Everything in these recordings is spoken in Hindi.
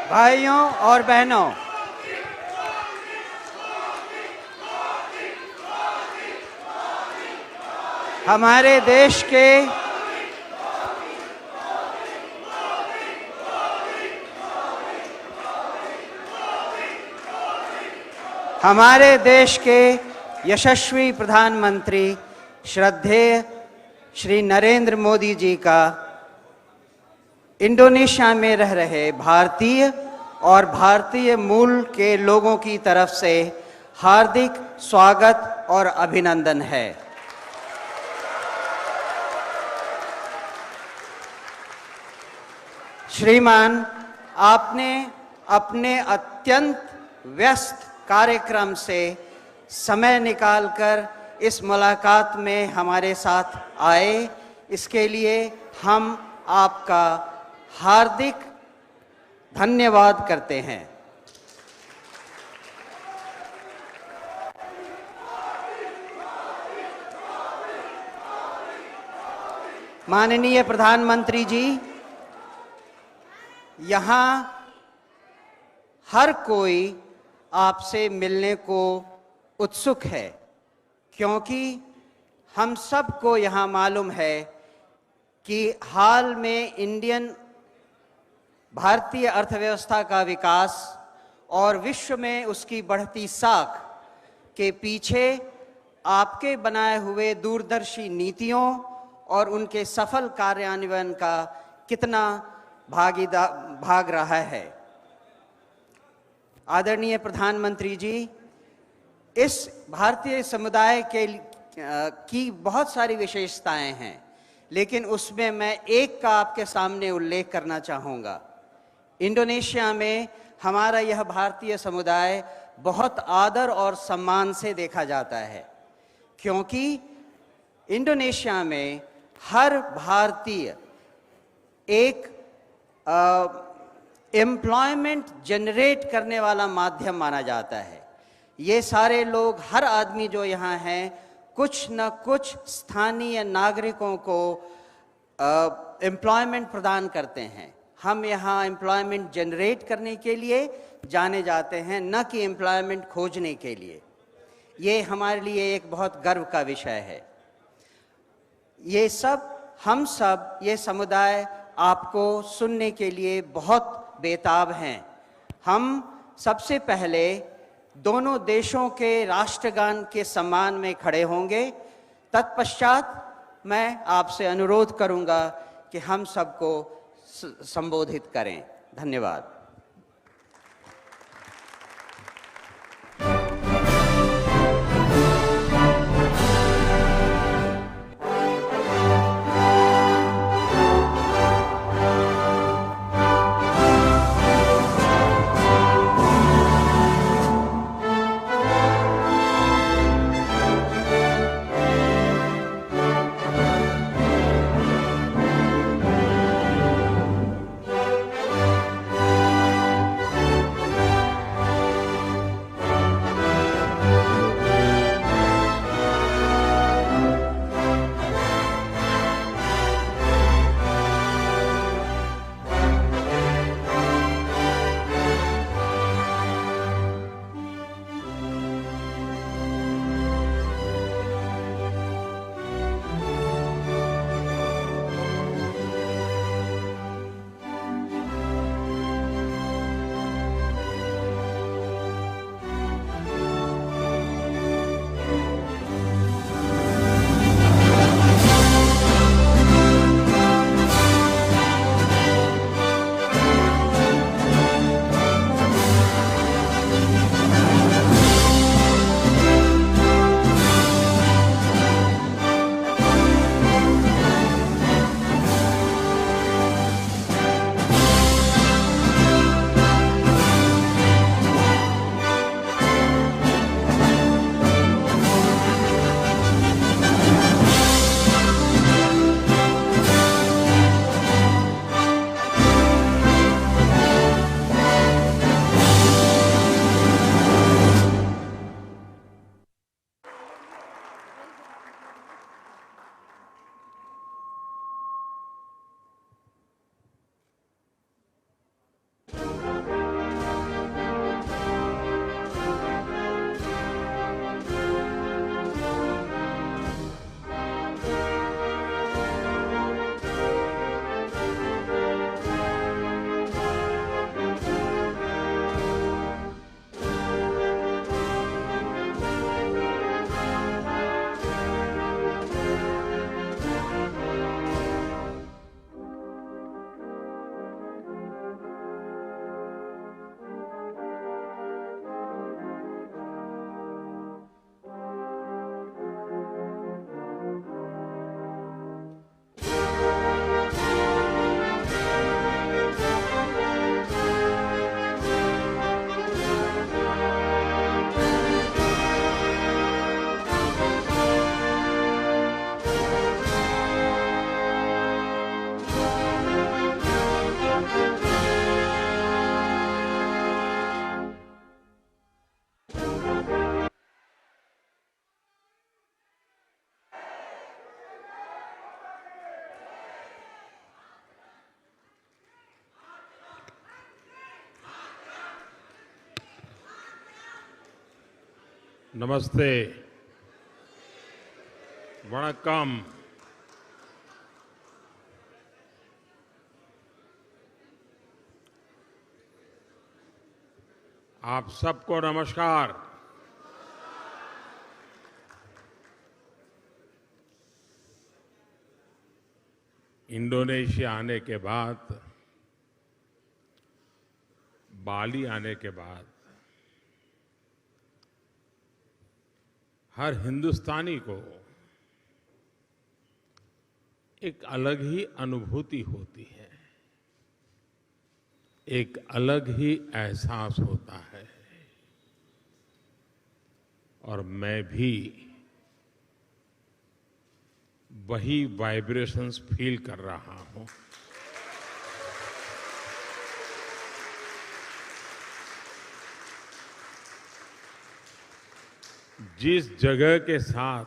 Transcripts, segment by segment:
भाइयों और बहनों, हमारे देश के यशस्वी प्रधानमंत्री श्रद्धेय श्री नरेंद्र मोदी जी का इंडोनेशिया में रह रहे भारतीय और भारतीय मूल के लोगों की तरफ से हार्दिक स्वागत और अभिनंदन है। श्रीमान, आपने अपने अत्यंत व्यस्त कार्यक्रम से समय निकालकर इस मुलाकात में हमारे साथ आए, इसके लिए हम आपका हार्दिक धन्यवाद करते हैं। माननीय प्रधानमंत्री जी, यहाँ हर कोई आपसे मिलने को उत्सुक है, क्योंकि हम सबको यहाँ मालूम है कि हाल में भारतीय अर्थव्यवस्था का विकास और विश्व में उसकी बढ़ती साख के पीछे आपके बनाए हुए दूरदर्शी नीतियों और उनके सफल कार्यान्वयन का कितना भाग रहा है। आदरणीय प्रधानमंत्री जी, इस भारतीय समुदाय की बहुत सारी विशेषताएं हैं, लेकिन उसमें मैं एक का आपके सामने उल्लेख करना चाहूँगा। इंडोनेशिया में हमारा यह भारतीय समुदाय बहुत आदर और सम्मान से देखा जाता है, क्योंकि इंडोनेशिया में हर भारतीय एक एम्प्लॉयमेंट जनरेट करने वाला माध्यम माना जाता है। ये सारे लोग, हर आदमी जो यहाँ हैं, कुछ न कुछ स्थानीय नागरिकों को एम्प्लॉयमेंट प्रदान करते हैं। हम यहाँ एम्प्लॉयमेंट जनरेट करने के लिए जाने जाते हैं, न कि एम्प्लॉयमेंट खोजने के लिए। ये हमारे लिए एक बहुत गर्व का विषय है। हम सब ये समुदाय आपको सुनने के लिए बहुत बेताब हैं। हम सबसे पहले दोनों देशों के राष्ट्रगान के सम्मान में खड़े होंगे। तत्पश्चात मैं आपसे अनुरोध करूंगा कि हम सबको संबोधित करें। धन्यवाद। नमस्ते, वणक्कम। आप सबको नमस्कार। इंडोनेशिया आने के बाद, बाली आने के बाद हर हिंदुस्तानी को एक अलग ही अनुभूति होती है, एक अलग ही एहसास होता है। और मैं भी वही वाइब्रेशंस फील कर रहा हूं। जिस जगह के साथ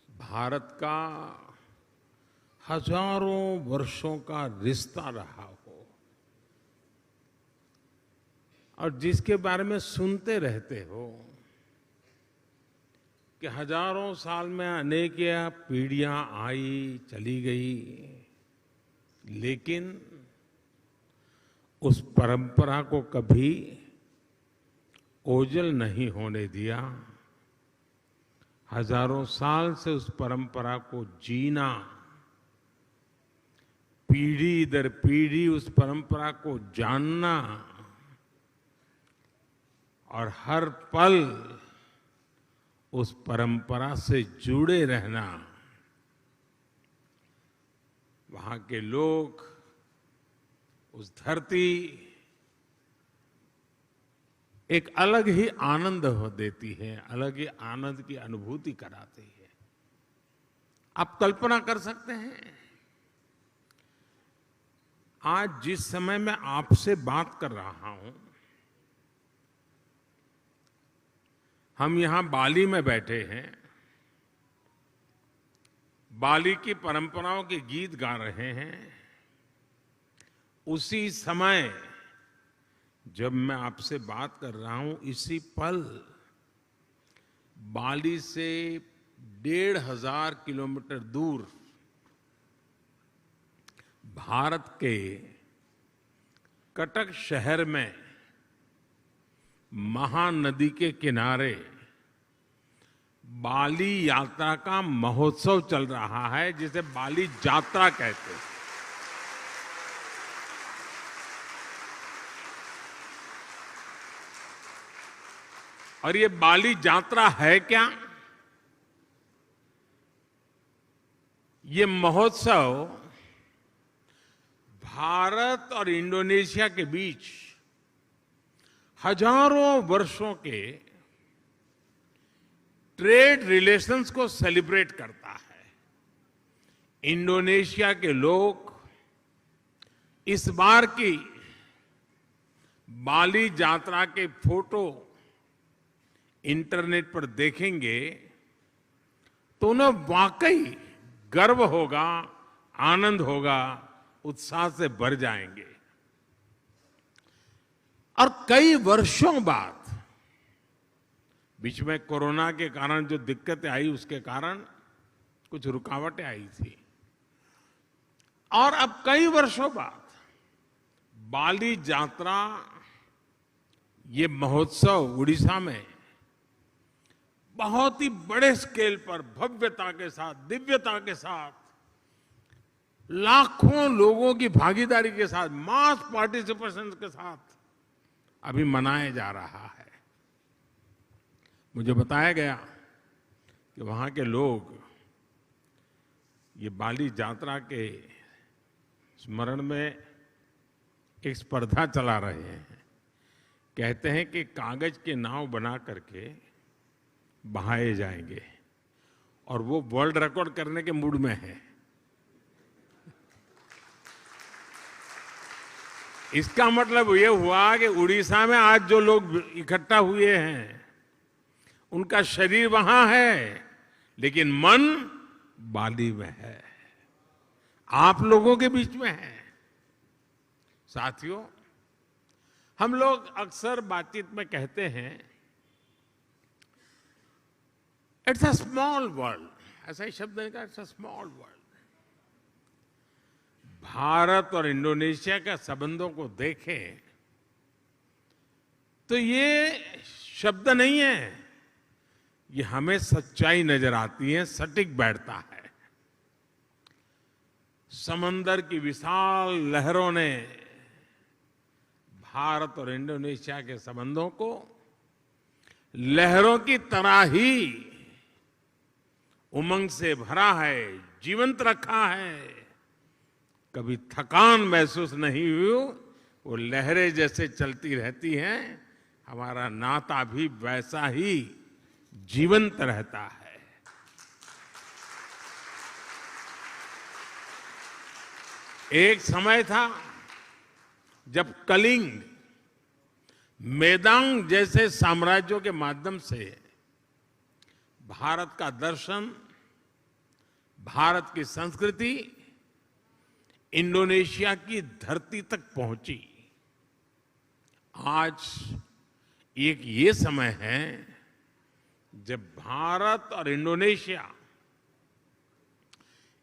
भारत का हजारों वर्षों का रिश्ता रहा हो और जिसके बारे में सुनते रहते हो कि हजारों साल में अनेक पीढ़ियां आई चली गई, लेकिन उस परंपरा को कभी ओझल नहीं होने दिया। हजारों साल से उस परंपरा को जीना, पीढ़ी दर पीढ़ी उस परंपरा को जानना और हर पल उस परंपरा से जुड़े रहना। वहां के लोग, उस धरती एक अलग ही आनंद देती है, अलग ही आनंद की अनुभूति कराती है। आप कल्पना कर सकते हैं, आज जिस समय मैं आपसे बात कर रहा हूं, हम यहां बाली में बैठे हैं, बाली की परंपराओं के गीत गा रहे हैं। उसी समय जब मैं आपसे बात कर रहा हूं, इसी पल बाली से 1500 किलोमीटर दूर भारत के कटक शहर में महानदी के किनारे बाली यात्रा का महोत्सव चल रहा है, जिसे बाली यात्रा कहते हैं। और ये बाली यात्रा है क्या? ये महोत्सव भारत और इंडोनेशिया के बीच हजारों वर्षों के ट्रेड रिलेशंस को सेलिब्रेट करता है। इंडोनेशिया के लोग इस बार की बाली यात्रा के फोटो इंटरनेट पर देखेंगे तो उन्हें वाकई गर्व होगा, आनंद होगा, उत्साह से भर जाएंगे। और कई वर्षों बाद, बीच में कोरोना के कारण जो दिक्कतें आई, उसके कारण कुछ रुकावटें आई थी, और अब कई वर्षों बाद बाली यात्रा, ये महोत्सव उड़ीसा में बहुत ही बड़े स्केल पर भव्यता के साथ, दिव्यता के साथ, लाखों लोगों की भागीदारी के साथ, मास पार्टिसिपेशन के साथ अभी मनाया जा रहा है। मुझे बताया गया कि वहां के लोग ये बाली यात्रा के स्मरण में एक स्पर्धा चला रहे हैं। कहते हैं कि कागज के नाव बना करके बहाए जाएंगे, और वो वर्ल्ड रिकॉर्ड करने के मूड में है। इसका मतलब ये हुआ कि उड़ीसा में आज जो लोग इकट्ठा हुए हैं, उनका शरीर वहां है, लेकिन मन बाली में है, आप लोगों के बीच में है। साथियों, हम लोग अक्सर बातचीत में कहते हैं इट्स अ स्मॉल वर्ल्ड, ऐसा ही शब्द है, it's a small world. Bharat और इंडोनेशिया के संबंधों को देखें तो ये शब्द नहीं है, ये हमें सच्चाई नजर आती है, सटीक बैठता है। समंदर की विशाल लहरों ने भारत और इंडोनेशिया के संबंधों को लहरों की तरह ही उमंग से भरा है, जीवंत रखा है। कभी थकान महसूस नहीं हुई, वो लहरें जैसे चलती रहती हैं, हमारा नाता भी वैसा ही जीवंत रहता है। एक समय था जब कलिंग, मेदांग जैसे साम्राज्यों के माध्यम से भारत का दर्शन, भारत की संस्कृति इंडोनेशिया की धरती तक पहुंची। आज एक ये समय है जब भारत और इंडोनेशिया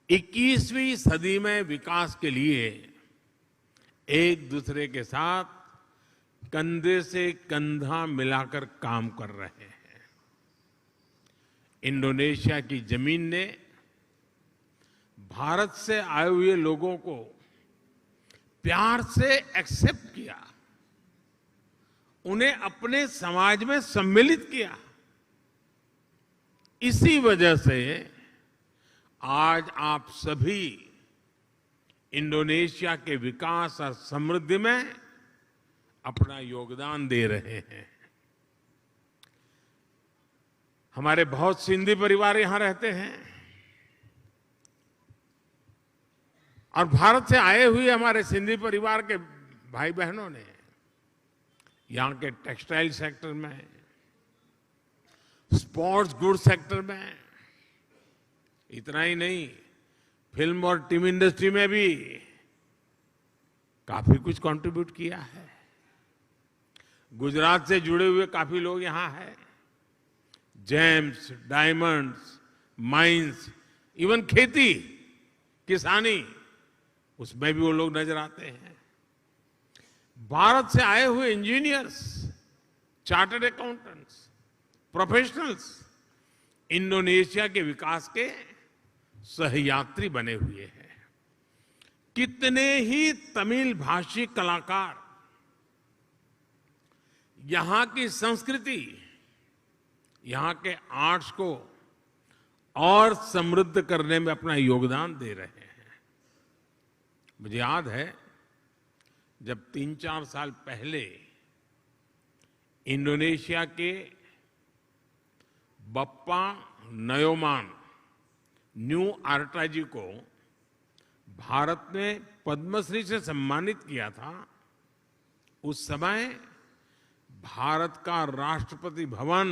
21वीं सदी में विकास के लिए एक दूसरे के साथ कंधे से कंधा मिलाकर काम कर रहे हैं। इंडोनेशिया की जमीन ने भारत से आए हुए लोगों को प्यार से एक्सेप्ट किया, उन्हें अपने समाज में सम्मिलित किया। इसी वजह से आज आप सभी इंडोनेशिया के विकास और समृद्धि में अपना योगदान दे रहे हैं। हमारे बहुत सिंधी परिवार यहां रहते हैं और भारत से आए हुए हमारे सिंधी परिवार के भाई बहनों ने यहां के टेक्सटाइल सेक्टर में, स्पोर्ट्स गुड सेक्टर में, इतना ही नहीं, फिल्म और टीवी इंडस्ट्री में भी काफी कुछ कंट्रीब्यूट किया है। गुजरात से जुड़े हुए काफी लोग यहां हैं। जेम्स, डायमंड्स, माइंस, इवन खेती, किसानी, उसमें भी वो लोग नजर आते हैं। भारत से आए हुए engineers, chartered accountants, professionals Indonesia के विकास के सहयात्री बने हुए हैं। कितने ही तमिल भाषी कलाकार यहां की संस्कृति, यहां के आर्ट्स को और समृद्ध करने में अपना योगदान दे रहे हैं। मुझे याद है जब 3-4 साल पहले इंडोनेशिया के बप्पा नयोमान न्यू आर्टा जी को भारत ने पद्मश्री से सम्मानित किया था, उस समय भारत का राष्ट्रपति भवन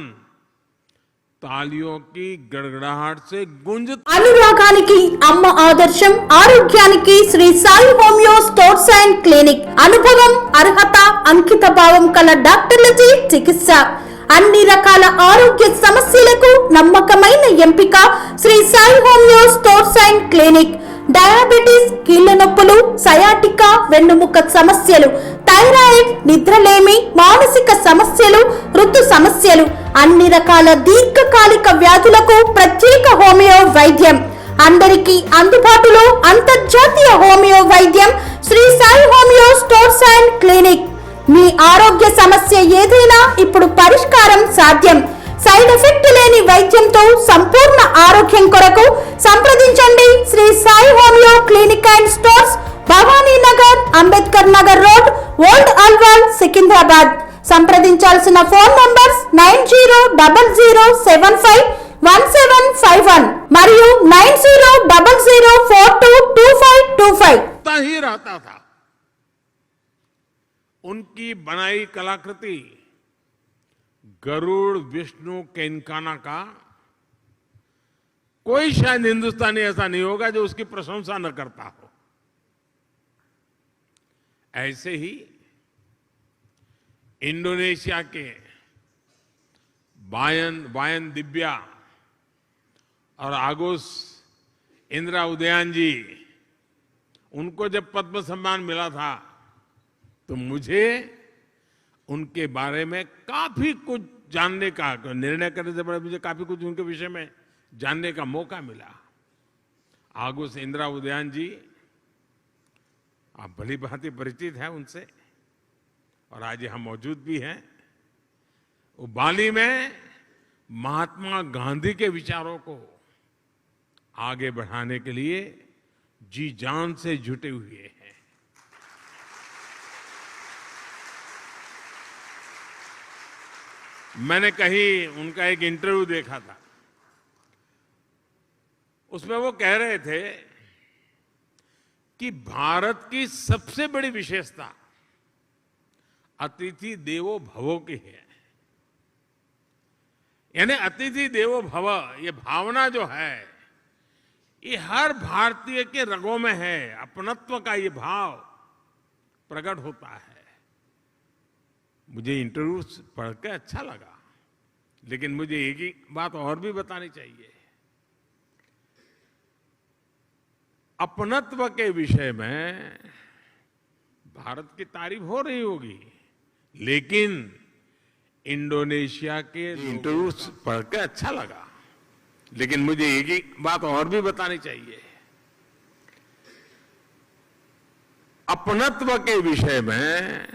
तालियों की गड़गड़ाहट से गूंज। అనురాగానికి అమ్మ ఆదర్శం, ఆరోగ్యానికి Shri Sai homeo stores and clinic. అనుభవం, అర్హత, అంకిత భావం కల డాక్టర్లచే చికిత్స. అన్ని రకాల ఆరోగ్య సమస్యలకు నమ్మకమైన ఎంపిక Shri Sai homeo stores and clinic. Diabetes, కీళ్ల నొప్పులు, సయాటికా, వెన్నుముక సమస్యలు, థైరాయిడ్, నిద్రలేమి, మానసిక సమస్యలు, ఋతు సమస్యలు, అన్ని రకాల దీర్ఘకాలిక వ్యాధులకు ప్రత్యేక హోమియో వైద్యం. అందరికీ అందుబాటులో అంతర్జాతీయ హోమియో వైద్యం Shri Sai homeo stores and clinic. మీ ఆరోగ్య సమస్య ఏదైనా ఇప్పుడు పరిష్కారం సాధ్యం. సైడ్ ఎఫెక్ట్ లేని వైద్యంతో సంపూర్ణ ఆరోగ్యం కొరకు సంప్రదించండి Shri Sai homeo clinic and stores, Bhavani Nagar, Ambedkar Nagar road, old Alwal, Secunderabad. సంప్రదించాల్సిన ఫోన్ నంబర్స్ 9000751751 మరియు 9000422525. ही रहता था। उनकी बनाई कलाकृति गरुड़, विष्णु, केनकाना का कोई शायद हिंदुस्तानी ऐसा नहीं होगा जो उसकी प्रशंसा न करता हो। ऐसे ही इंडोनेशिया के वायन दिव्या और आगुस इंदिरा उदयन जी, उनको जब पद्म सम्मान मिला था तो मुझे उनके बारे में काफी कुछ जानने का, निर्णय करने से पहले मुझे काफी कुछ उनके विषय में जानने का मौका मिला। आगुस इंदिरा उदयन जी, आप भली भांति परिचित हैं उनसे, और आज यहाँ मौजूद भी हैं। वो बाली में महात्मा गांधी के विचारों को आगे बढ़ाने के लिए जी जान से जुटे हुए हैं। मैंने कहीं उनका एक इंटरव्यू देखा था, उसमें वो कह रहे थे कि भारत की सबसे बड़ी विशेषता अतिथि देवो भव की है। यानी अतिथि देवो भव, ये भावना जो है ये हर भारतीय के रगों में है। अपनत्व का ये भाव प्रकट होता है। मुझे इंटरव्यू पढ़ के अच्छा लगा, लेकिन मुझे एक ही बात और भी बतानी चाहिए। अपनत्व के विषय में भारत की तारीफ हो रही होगी, लेकिन इंडोनेशिया के इंटरव्यू पढ़ के अच्छा लगा, लेकिन मुझे एक ही बात और भी बतानी चाहिए। अपनत्व के विषय में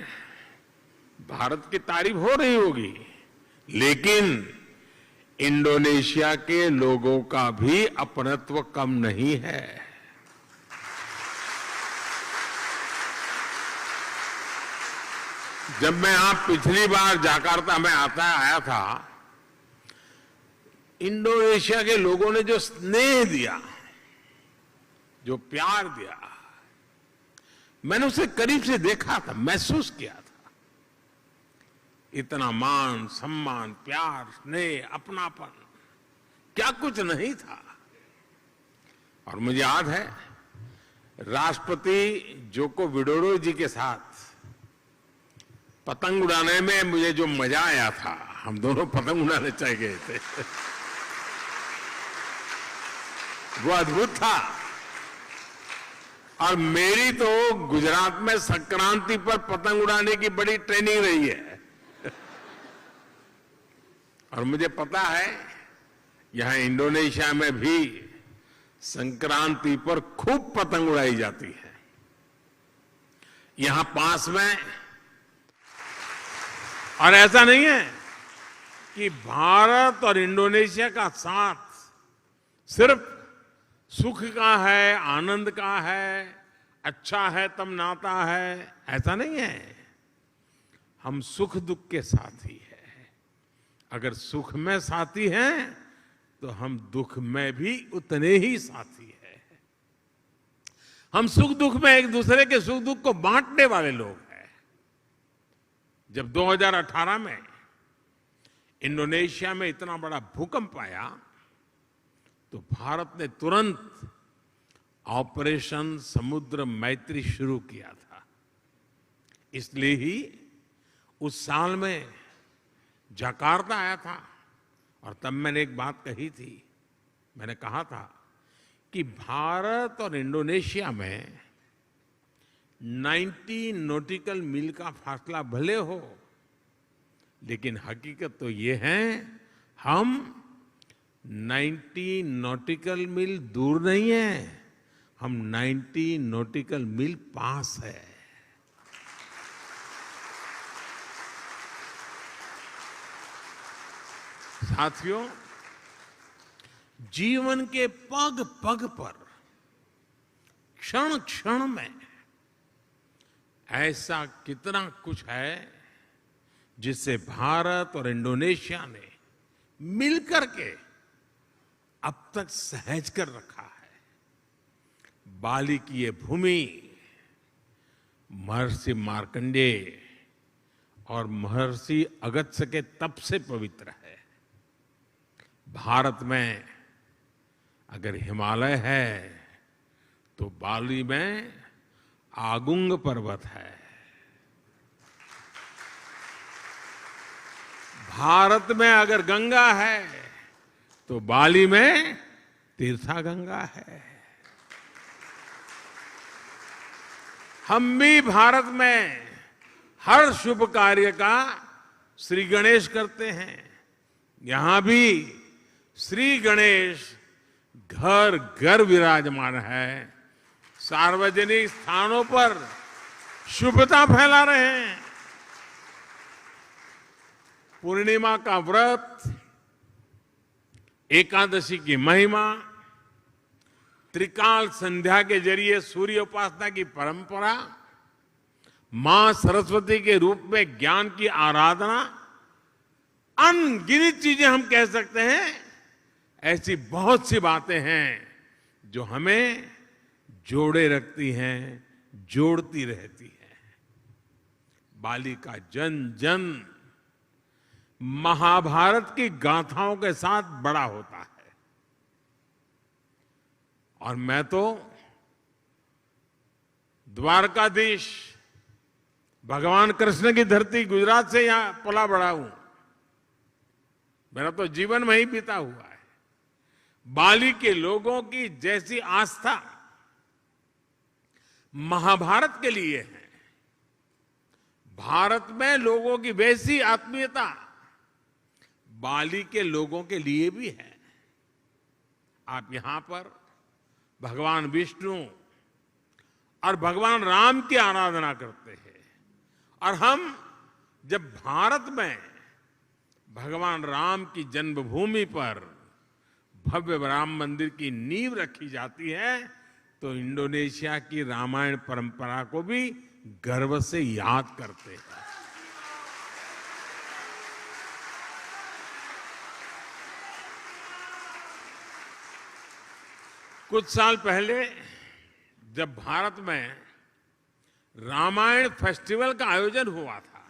भारत की तारीफ हो रही होगी, लेकिन इंडोनेशिया के लोगों का भी अपनत्व कम नहीं है। जब मैं आप पिछली बार जाकार्ता में आया था, इंडोनेशिया के लोगों ने जो स्नेह दिया, जो प्यार दिया, मैंने उसे करीब से देखा था, महसूस किया था। इतना मान, सम्मान, प्यार, स्नेह, अपनापन, क्या कुछ नहीं था। और मुझे याद है राष्ट्रपति जोको विडोडो जी के साथ पतंग उड़ाने में मुझे जो मजा आया था, हम दोनों पतंग उड़ाने चले गए थे, वो अद्भुत था। और मेरी तो गुजरात में संक्रांति पर पतंग उड़ाने की बड़ी ट्रेनिंग रही है। और मुझे पता है यहां इंडोनेशिया में भी संक्रांति पर खूब पतंग उड़ाई जाती है। यहां पास में, और ऐसा नहीं है कि भारत और इंडोनेशिया का साथ सिर्फ सुख का है, आनंद का है, अच्छा है तब नाता है, ऐसा नहीं है। हम सुख दुख के साथी हैं। अगर सुख में साथी हैं तो हम दुख में भी उतने ही साथी हैं। हम सुख दुख में एक दूसरे के सुख दुख को बांटने वाले लोग हैं। जब 2018 में इंडोनेशिया में इतना बड़ा भूकंप आया तो भारत ने तुरंत ऑपरेशन समुद्र मैत्री शुरू किया था। इसलिए ही उस साल में जकार्ता आया था, और तब मैंने एक बात कही थी। मैंने कहा था कि भारत और इंडोनेशिया में 90 नॉटिकल मील का फासला भले हो, लेकिन हकीकत तो ये है हम 90 नॉटिकल मील दूर नहीं है, हम 90 नॉटिकल मील पास है। साथियों, जीवन के पग पग पर, क्षण क्षण में ऐसा कितना कुछ है जिससे भारत और इंडोनेशिया ने मिलकर के अब तक सहज कर रखा है। बाली की ये भूमि महर्षि मार्कंडेय और महर्षि अगस्त्य के तप से पवित्र है। भारत में अगर हिमालय है तो बाली में आगुंग पर्वत है। भारत में अगर गंगा है तो बाली में तीर्थगंगा है। हम भी भारत में हर शुभ कार्य का श्री गणेश करते हैं। यहां भी श्री गणेश घर घर विराजमान है। सार्वजनिक स्थानों पर शुभता फैला रहे हैं। पूर्णिमा का व्रत, एकादशी की महिमा, त्रिकाल संध्या के जरिए सूर्य उपासना की परंपरा, मां सरस्वती के रूप में ज्ञान की आराधना, अनगिनत चीजें हम कह सकते हैं। ऐसी बहुत सी बातें हैं जो हमें जोड़े रखती हैं, जोड़ती रहती हैं। बाली का जन जन महाभारत की गाथाओं के साथ बड़ा होता है। और मैं तो द्वारकाधीश भगवान कृष्ण की धरती गुजरात से यहां पला बड़ा हूं। मेरा तो जीवन में ही बीता हुआ है। बाली के लोगों की जैसी आस्था महाभारत के लिए है, भारत में लोगों की वैसी आत्मीयता बाली के लोगों के लिए भी है। आप यहां पर भगवान विष्णु और भगवान राम की आराधना करते हैं, और हम जब भारत में भगवान राम की जन्मभूमि पर भव्य राम मंदिर की नींव रखी जाती है, तो इंडोनेशिया की रामायण परंपरा को भी गर्व से याद करते हैं। कुछ साल पहले जब भारत में रामायण फेस्टिवल का आयोजन हुआ था,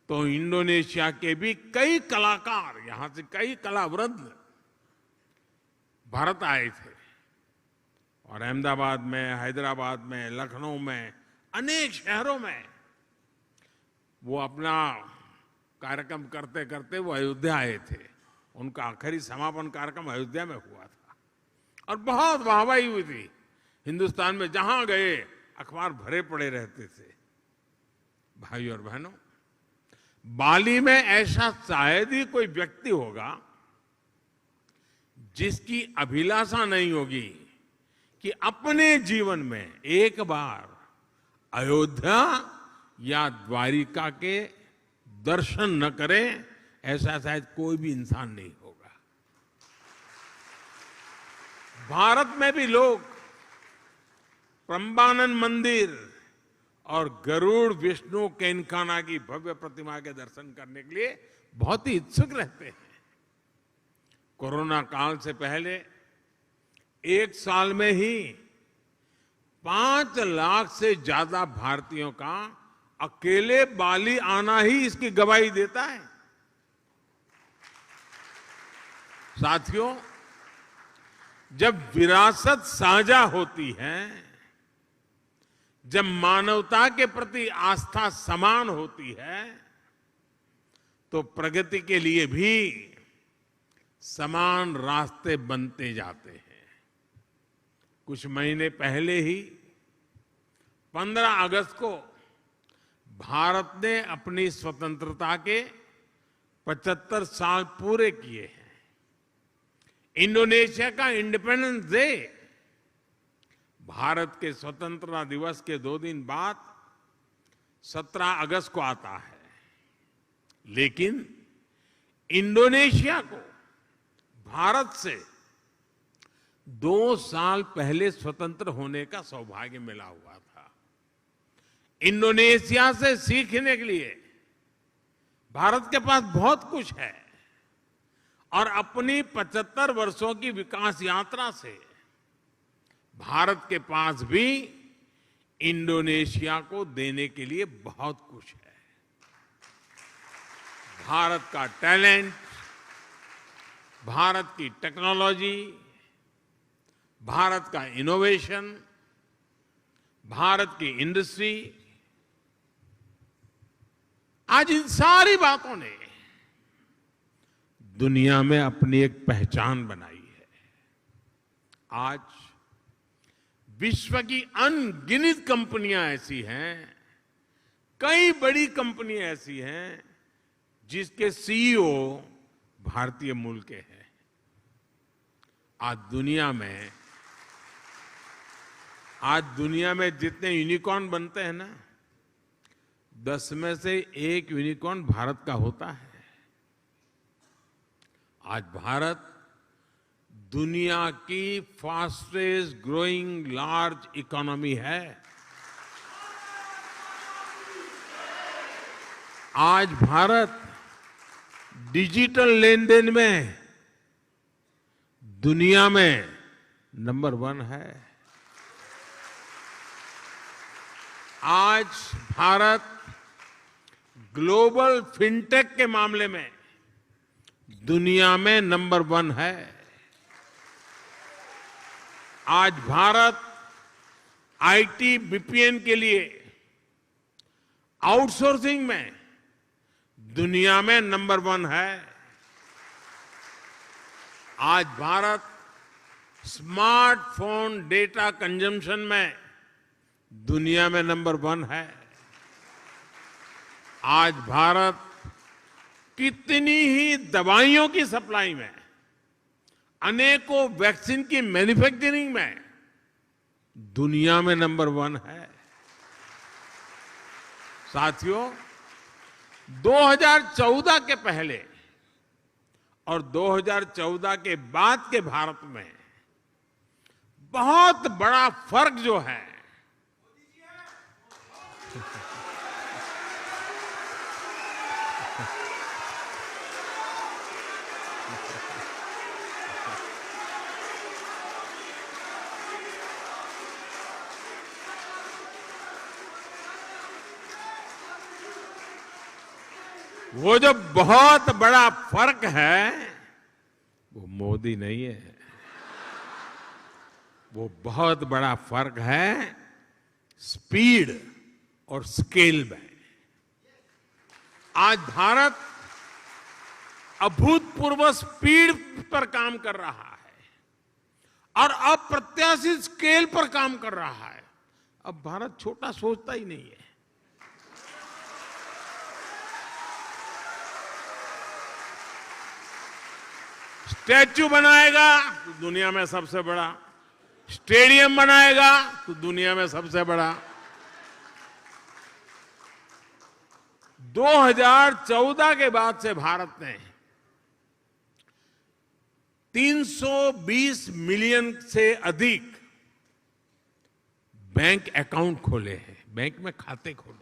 तो इंडोनेशिया के भी कई कलाकार, यहां से कई कलावृंद भारत आए थे। और अहमदाबाद में, हैदराबाद में, लखनऊ में, अनेक शहरों में वो अपना कार्यक्रम करते करते वो अयोध्या आए थे। उनका आखिरी समापन कार्यक्रम अयोध्या में हुआ था और बहुत वाहवाही हुई थी। हिंदुस्तान में जहां गए अखबार भरे पड़े रहते थे। भाई और बहनों, बाली में ऐसा शायद ही कोई व्यक्ति होगा जिसकी अभिलाषा नहीं होगी कि अपने जीवन में एक बार अयोध्या या द्वारिका के दर्शन न करें, ऐसा शायद कोई भी इंसान नहीं होगा। भारत में भी लोग प्रम्बानन मंदिर और गरुड़ विष्णु केनकाना की भव्य प्रतिमा के दर्शन करने के लिए बहुत ही इच्छुक रहते हैं। कोरोना काल से पहले एक साल में ही 5 लाख से ज्यादा भारतीयों का अकेले बाली आना ही इसकी गवाही देता है। साथियों, जब विरासत साझा होती है, जब मानवता के प्रति आस्था समान होती है, तो प्रगति के लिए भी समान रास्ते बनते जाते हैं। कुछ महीने पहले ही 15 अगस्त को भारत ने अपनी स्वतंत्रता के 75 साल पूरे किए हैं। इंडोनेशिया का इंडिपेंडेंस डे भारत के स्वतंत्रता दिवस के 2 दिन बाद 17 अगस्त को आता है। लेकिन इंडोनेशिया को भारत से 2 साल पहले स्वतंत्र होने का सौभाग्य मिला हुआ था। इंडोनेशिया से सीखने के लिए भारत के पास बहुत कुछ है, और अपनी 75 वर्षों की विकास यात्रा से भारत के पास भी इंडोनेशिया को देने के लिए बहुत कुछ है। भारत का टैलेंट, भारत की टेक्नोलॉजी, भारत का इनोवेशन, भारत की इंडस्ट्री, आज इन सारी बातों ने दुनिया में अपनी एक पहचान बनाई है। आज विश्व की अनगिनत कंपनियां ऐसी हैं, कई बड़ी कंपनियां ऐसी हैं जिसके सीईओ भारतीय मूल के हैं। आज दुनिया में जितने यूनिकॉर्न बनते हैं ना, 10 में से 1 यूनिकॉर्न भारत का होता है। आज भारत दुनिया की फास्टेस्ट ग्रोइंग लार्ज इकोनॉमी है। आज भारत डिजिटल लेन देन में दुनिया में नंबर 1 है। आज भारत ग्लोबल फिनटेक के मामले में दुनिया में नंबर 1 है। आज भारत आईटी बीपीएन के लिए आउटसोर्सिंग में दुनिया में नंबर 1 है। आज भारत स्मार्टफोन डेटा कंजम्पशन में दुनिया में नंबर 1 है। आज भारत कितनी ही दवाइयों की सप्लाई में, अनेकों वैक्सीन की मैन्युफैक्चरिंग में दुनिया में नंबर 1 है। साथियों, 2014 के पहले और 2014 के बाद के भारत में बहुत बड़ा फर्क जो है, वो जो बहुत बड़ा फर्क है वो मोदी नहीं है, वो बहुत बड़ा फर्क है स्पीड और स्केल में। आज भारत अभूतपूर्व स्पीड पर काम कर रहा है और अप्रत्याशित स्केल पर काम कर रहा है। अब भारत छोटा सोचता ही नहीं है। स्टैच्यू बनाएगा तो दुनिया में सबसे बड़ा, स्टेडियम बनाएगा तो दुनिया में सबसे बड़ा। 2014 के बाद से भारत ने 320 मिलियन से अधिक बैंक अकाउंट खोले हैं, बैंक में खाते खोले हैं।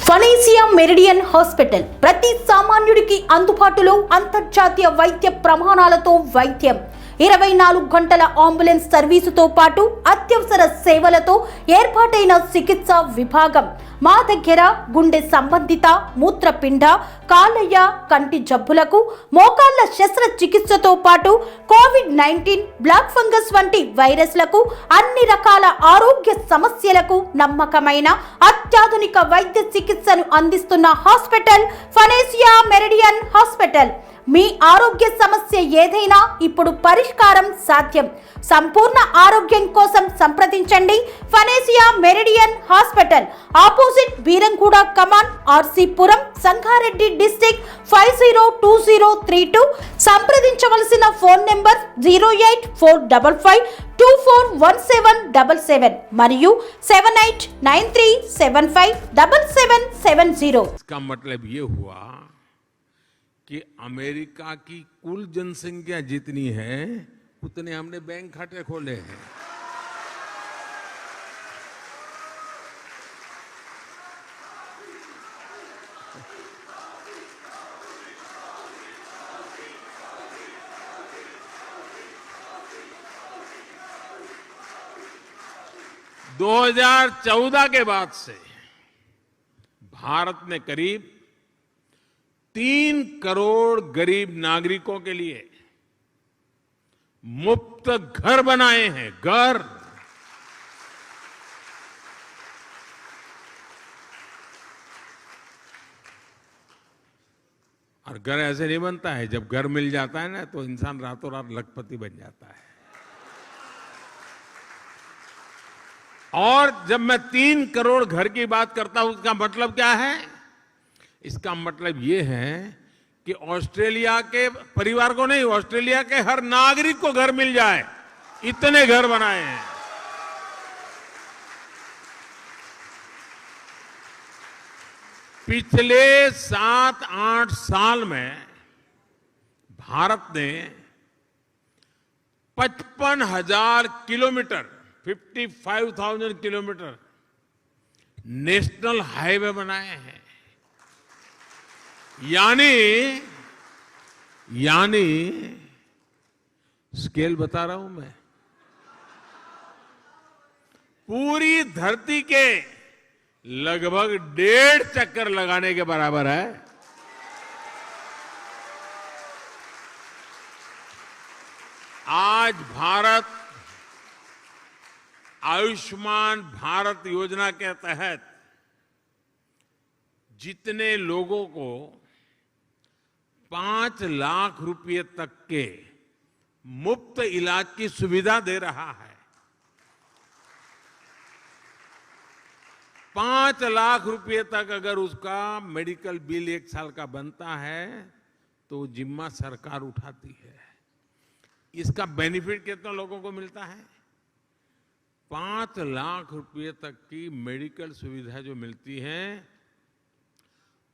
ఫనేసియా మెరిడియన్ హాస్పిటల్ ప్రతి సామాన్యుడికి అందుబాటులో అంతర్జాతీయ వైద్య ప్రమాణాలతో వైద్యం, 24 గంటల అంబులెన్స్ సర్వీసుతో పాటు అత్యవసర సేవలతో ఏర్పాటైన చికిత్సా విభాగం. మా దగ్గర గుండె సంబంధిత, మూత్రపిండ, కాలేయ, కంటి జబ్బులకు, మోకాళ్ల శస్త్రచికిత్సతో పాటు కోవిడ్-19, బ్లాక్ ఫంగస్ వంటి వైరస్లకు, అన్ని రకాల ఆరోగ్య సమస్యలకు నమ్మకమైన అత్యాధునిక వైద్య చికిత్సను అందిస్తున్న హాస్పిటల్ ఫనేసియా మెరిడియన్ హాస్పిటల్. మీ ఆరోగ్య సమస్య ఏదైనా ఇప్పుడు పరిష్కారం సాధ్యం. సంపూర్ణ ఆరోగ్యం కోసం సంప్రదించండి Panacea Meridian hospital, opposite Beeramguda Kaman, RC Puram, Sangareddy district 502032. సంప్రదించవలసిన ఫోన్ నెంబర్ 08455241777 మరియు 7893757770. इसका मतलब ये हुआ कि अमेरिका की कुल जनसंख्या जितनी है उतने हमने बैंक खाते खोले हैं। दो 2014 के बाद से भारत ने करीब 3 करोड़ गरीब नागरिकों के लिए मुफ्त घर बनाए हैं। घर और घर ऐसे नहीं बनता है, जब घर मिल जाता है ना तो इंसान रातों रात लखपति बन जाता है। और जब मैं 3 करोड़ घर की बात करता हूं, उसका मतलब क्या है? इसका मतलब यह है कि ऑस्ट्रेलिया के परिवार को नहीं, ऑस्ट्रेलिया के हर नागरिक को घर मिल जाए, इतने घर बनाए हैं। पिछले 7-8 साल में भारत ने 55,000 किलोमीटर, 55,000 किलोमीटर नेशनल हाईवे बनाए हैं। यानी स्केल बता रहा हूं मैं, पूरी धरती के लगभग 1.5 चक्कर लगाने के बराबर है। आज भारत आयुष्मान भारत योजना के तहत जितने लोगों को 5 लाख रुपए तक के मुफ्त इलाज की सुविधा दे रहा है, 5 लाख रुपए तक अगर उसका मेडिकल बिल 1 साल का बनता है तो जिम्मा सरकार उठाती है। इसका बेनिफिट कितने लोगों को मिलता है? 5 लाख रुपए तक की मेडिकल सुविधा जो मिलती है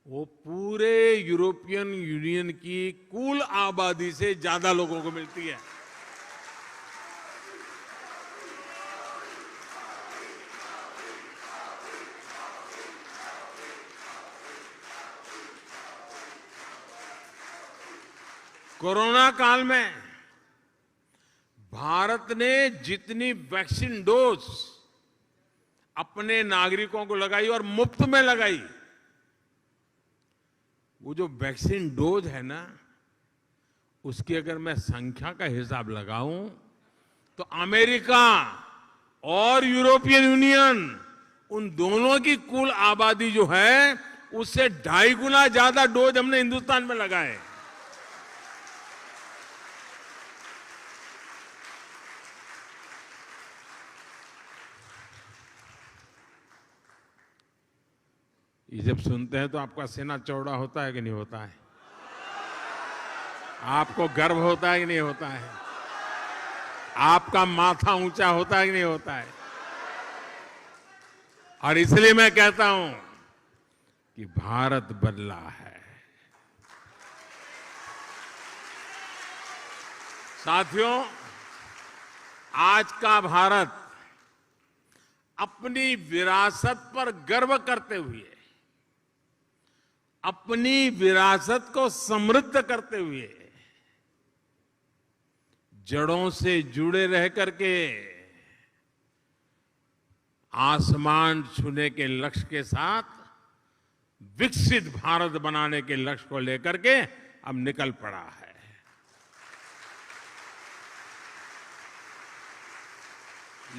वो पूरे यूरोपियन यूनियन की कुल आबादी से ज्यादा लोगों को मिलती है। कोरोना काल में भारत ने जितनी वैक्सीन डोज अपने नागरिकों को लगाई और मुफ्त में लगाई, वो जो वैक्सीन डोज है ना, उसकी अगर मैं संख्या का हिसाब लगाऊं तो अमेरिका और यूरोपियन यूनियन, उन दोनों की कुल आबादी जो है उससे 2.5 गुना ज्यादा डोज हमने हिंदुस्तान में लगाए। ये जब सुनते हैं तो आपका सीना चौड़ा होता है कि नहीं होता है? आपको गर्व होता है कि नहीं होता है? आपका माथा ऊंचा होता है कि नहीं होता है? और इसलिए मैं कहता हूं कि भारत बदला है। साथियों, आज का भारत अपनी विरासत पर गर्व करते हुए, अपनी विरासत को समृद्ध करते हुए, जड़ों से जुड़े रह करके आसमान छूने के लक्ष्य के साथ विकसित भारत बनाने के लक्ष्य को लेकर के अब निकल पड़ा है।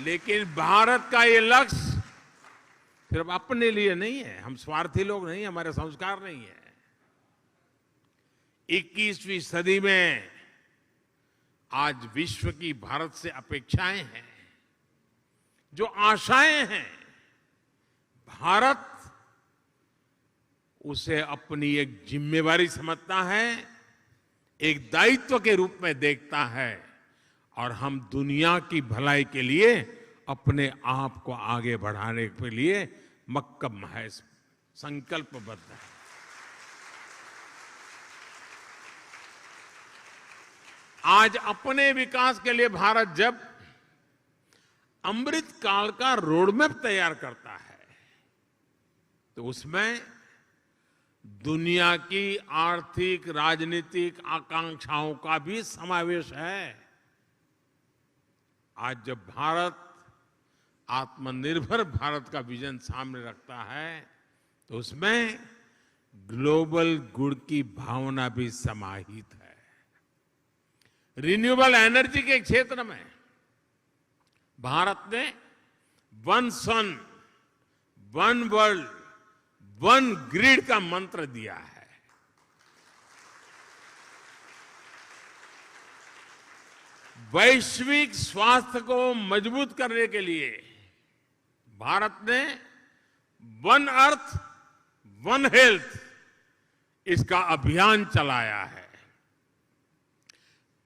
लेकिन भारत का ये लक्ष्य सिर्फ अपने लिए नहीं है, हम स्वार्थी लोग नहीं, हमारे संस्कार नहीं है। 21वीं सदी में आज विश्व की भारत से अपेक्षाएं हैं, जो आशाएं हैं, भारत उसे अपनी एक जिम्मेवारी समझता है, एक दायित्व के रूप में देखता है, और हम दुनिया की भलाई के लिए अपने आप को आगे बढ़ाने के लिए मक्कम है, संकल्पबद्ध है। आज अपने विकास के लिए भारत जब अमृत काल का रोडमैप तैयार करता है तो उसमें दुनिया की आर्थिक राजनीतिक आकांक्षाओं का भी समावेश है। आज जब भारत आत्मनिर्भर भारत का विजन सामने रखता है तो उसमें ग्लोबल गुड की भावना भी समाहित है। रिन्यूएबल एनर्जी के क्षेत्र में भारत ने 1 सन 1 वर्ल्ड 1 ग्रिड का मंत्र दिया है। वैश्विक स्वास्थ्य को मजबूत करने के लिए भारत ने वन अर्थ वन हेल्थ इसका अभियान चलाया है।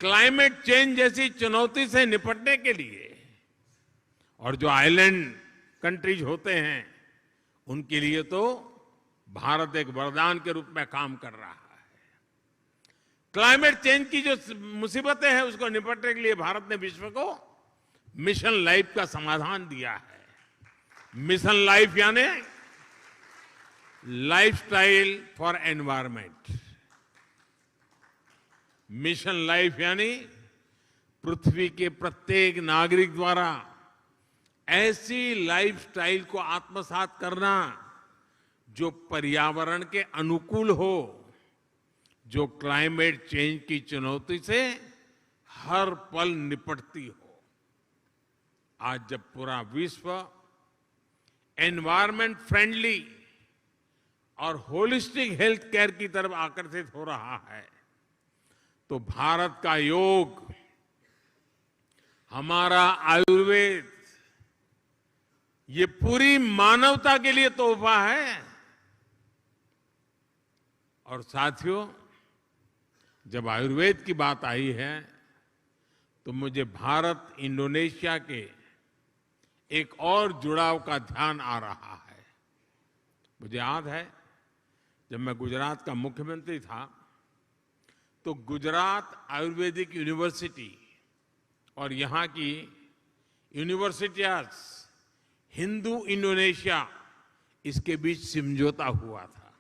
क्लाइमेट चेंज जैसी चुनौती से निपटने के लिए और जो आइलैंड कंट्रीज होते हैं उनके लिए तो भारत एक वरदान के रूप में काम कर रहा है। क्लाइमेट चेंज की जो मुसीबतें हैं उसको निपटने के लिए भारत ने विश्व को मिशन लाइफ का समाधान दिया है। मिशन लाइफ यानी lifestyle for environment. Mission life यानी पृथ्वी के प्रत्येक नागरिक द्वारा ऐसी लाइफस्टाइल को आत्मसात करना जो पर्यावरण के अनुकूल हो, जो क्लाइमेट चेंज की चुनौती से हर पल निपटती हो। आज जब पूरा विश्व एनवायरमेंट फ्रेंडली और होलिस्टिक हेल्थ केयर की तरफ आकर्षित हो रहा है तो भारत का योग, हमारा आयुर्वेद ये पूरी मानवता के लिए तोहफा है। और साथियों, जब आयुर्वेद की बात आई है तो मुझे भारत इंडोनेशिया के एक और जुड़ाव का ध्यान आ रहा है। मुझे याद है जब मैं गुजरात का मुख्यमंत्री था तो गुजरात आयुर्वेदिक यूनिवर्सिटी और यहाँ की यूनिवर्सिटीज हिंदू इंडोनेशिया इसके बीच समझौता हुआ था।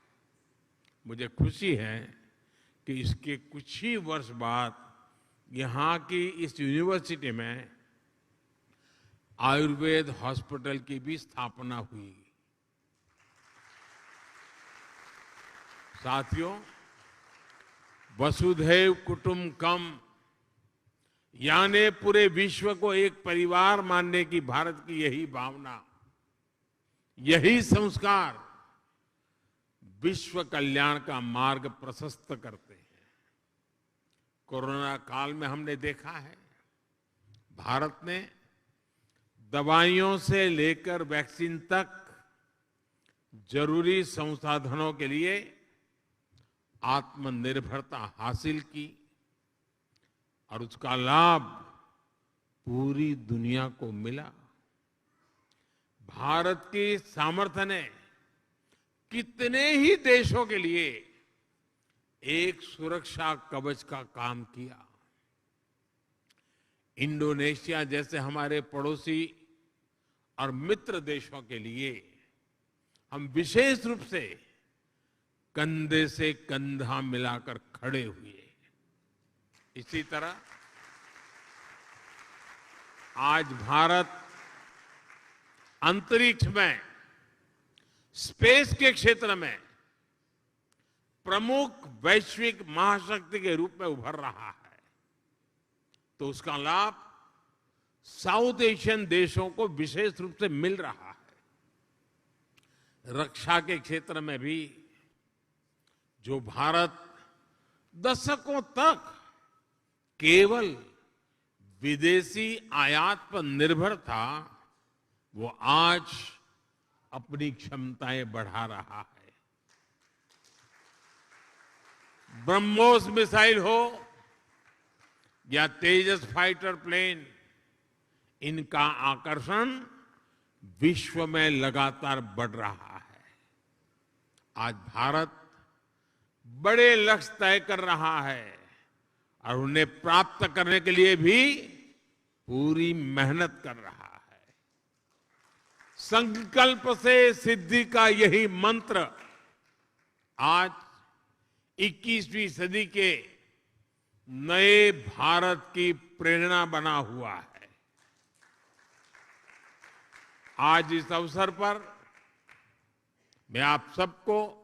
मुझे खुशी है कि इसके कुछ ही वर्ष बाद यहाँ की इस यूनिवर्सिटी में आयुर्वेद हॉस्पिटल की भी स्थापना हुई। साथियों, वसुधैव कुटुंबकम यानी पूरे विश्व को एक परिवार मानने की भारत की यही भावना, यही संस्कार विश्व कल्याण का मार्ग प्रशस्त करते हैं। कोरोना काल में हमने देखा है भारत ने दवाइयों से लेकर वैक्सीन तक जरूरी संसाधनों के लिए आत्मनिर्भरता हासिल की और उसका लाभ पूरी दुनिया को मिला। भारत की सामर्थ्य ने कितने ही देशों के लिए एक सुरक्षा कवच का काम किया। इंडोनेशिया जैसे हमारे पड़ोसी और मित्र देशों के लिए हम विशेष रूप से कंधे से कंधा मिलाकर खड़े हुए। इसी तरह आज भारत अंतरिक्ष में, स्पेस के क्षेत्र में प्रमुख वैश्विक महाशक्ति के रूप में उभर रहा है तो उसका लाभ साउथ एशियन देशों को विशेष रूप से मिल रहा है। रक्षा के क्षेत्र में भी जो भारत दशकों तक केवल विदेशी आयात पर निर्भर था वो आज अपनी क्षमताएं बढ़ा रहा है। ब्रह्मोस मिसाइल हो या तेजस फाइटर प्लेन, इनका आकर्षण विश्व में लगातार बढ़ रहा है। आज भारत बड़े लक्ष्य तय कर रहा है और उन्हें प्राप्त करने के लिए भी पूरी मेहनत कर रहा है। संकल्प से सिद्धि का यही मंत्र आज 21वीं सदी के नए भारत की प्रेरणा बना हुआ है। आज इस अवसर पर मैं आप सबको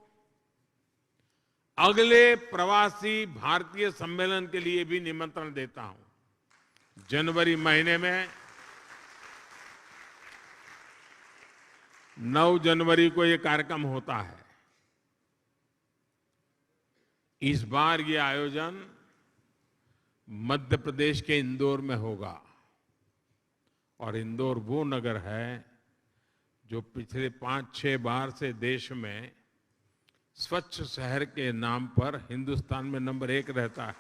अगले प्रवासी भारतीय सम्मेलन के लिए भी निमंत्रण देता हूं। जनवरी महीने में 9 जनवरी को यह कार्यक्रम होता है। इस बार ये आयोजन मध्य प्रदेश के इंदौर में होगा। और इंदौर वो नगर है जो पिछले 5-6 बार से देश में स्वच्छ शहर के नाम पर हिंदुस्तान में नंबर 1 रहता है।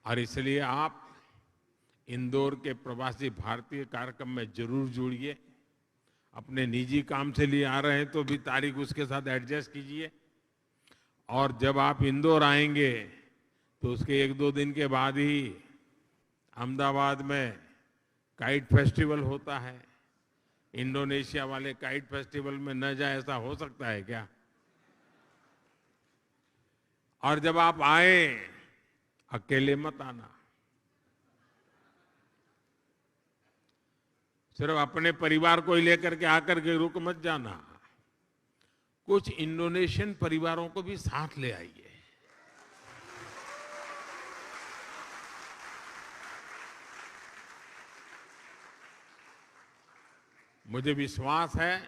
और इसलिए आप इंदौर के प्रवासी भारतीय कार्यक्रम में जरूर जुड़िए। अपने निजी काम से लिए आ रहे हैं तो भी तारीख उसके साथ एडजस्ट कीजिए। और जब आप इंदौर आएंगे तो उसके 1-2 दिन के बाद ही अहमदाबाद में काइट फेस्टिवल होता है। इंडोनेशिया वाले काइट फेस्टिवल में न जाए ऐसा हो सकता है क्या? और जब आप आए अकेले मत आना, सिर्फ अपने परिवार को ही लेकर के आकर के रुक मत जाना। कुछ इंडोनेशियन परिवारों को भी साथ ले आइए। मुझे विश्वास है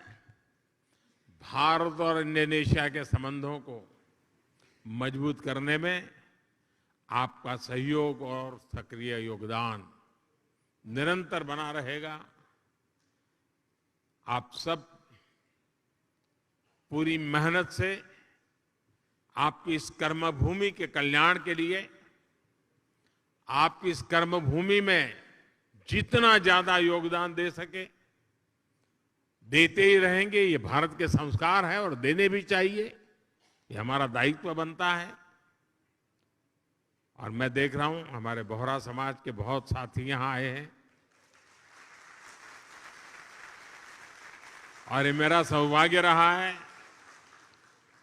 भारत और इंडोनेशिया के संबंधों को मजबूत करने में आपका सहयोग और सक्रिय योगदान निरंतर बना रहेगा। आप सब पूरी मेहनत से आपकी इस कर्मभूमि के कल्याण के लिए, आपकी इस कर्मभूमि में जितना ज्यादा योगदान दे सके देते ही रहेंगे। ये भारत के संस्कार है और देने भी चाहिए, ये हमारा दायित्व बनता है। और मैं देख रहा हूं हमारे बोहरा समाज के बहुत साथी यहां आए हैं और ये मेरा सौभाग्य रहा है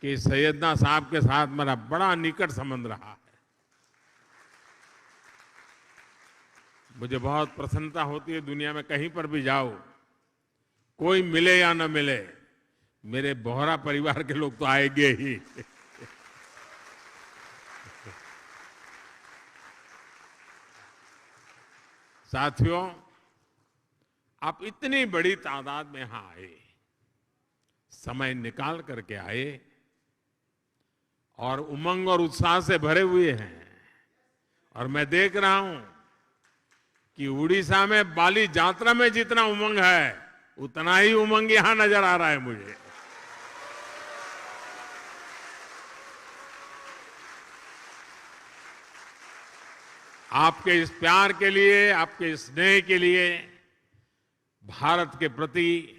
कि सैयदना साहब के साथ मेरा बड़ा निकट संबंध रहा है। मुझे बहुत प्रसन्नता होती है, दुनिया में कहीं पर भी जाओ, कोई मिले या न मिले, मेरे बोहरा परिवार के लोग तो आएंगे ही। साथियों, आप इतनी बड़ी तादाद में यहां आए, समय निकाल करके आए और उमंग और उत्साह से भरे हुए हैं। और मैं देख रहा हूं कि उड़ीसा में बाली यात्रा में जितना उमंग है उतना ही उमंग यहां नजर आ रहा है मुझे। आपके इस प्यार के लिए, आपके इस स्नेह के लिए, भारत के प्रति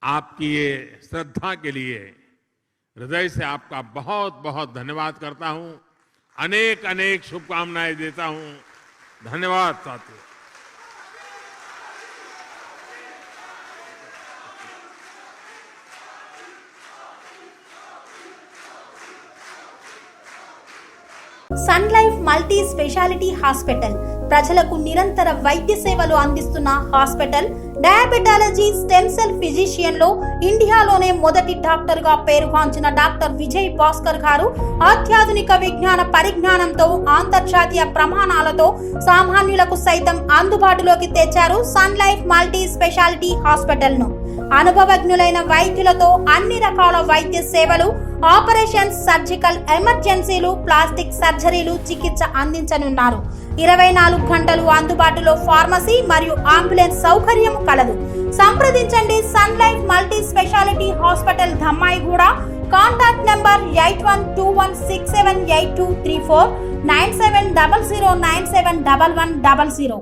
आपकी ये श्रद्धा के लिए हृदय से आपका बहुत बहुत धन्यवाद करता हूं। अनेक अनेक शुभकामनाएं देता हूं। धन्यवाद साथियों। Sun Life multi speciality hospital ప్రజలకు నిరంతర వైద్య సేవలు అందిస్తున్న hospital. Diabetology, stem cell physician లో ఇండియాలోనే మొదటి డాక్టర్ గా పేరుగాంచిన డాక్టర్ విజయ్ భాస్కర్ గారు అత్యాధునిక విజ్ఞాన పరిజ్ఞానంతో అంతర్జాతీయ ప్రమాణాలతో సామాన్యులకు సైతం అందుబాటులోకి తెచ్చారు Sun Life multi speciality hospital ను. అనుభవజ్ఞులైన వైద్యులతో అన్ని రకాల వైద్య సేవలు, ఆపరేషన్స్, సర్జికల్ ఎమర్జెన్సీలు, ప్లాస్టిక్ సర్జరీలు, చికిత్స అందించనున్నారు. 24 గంటలు అందుబాటులో ఫార్మసీ మరియు అంబులెన్స్ సౌకర్యం కలదు. సంప్రదించండి Sun Life multi speciality hospital, Dhammaiguda. Contact number 8121678234, 9700971100.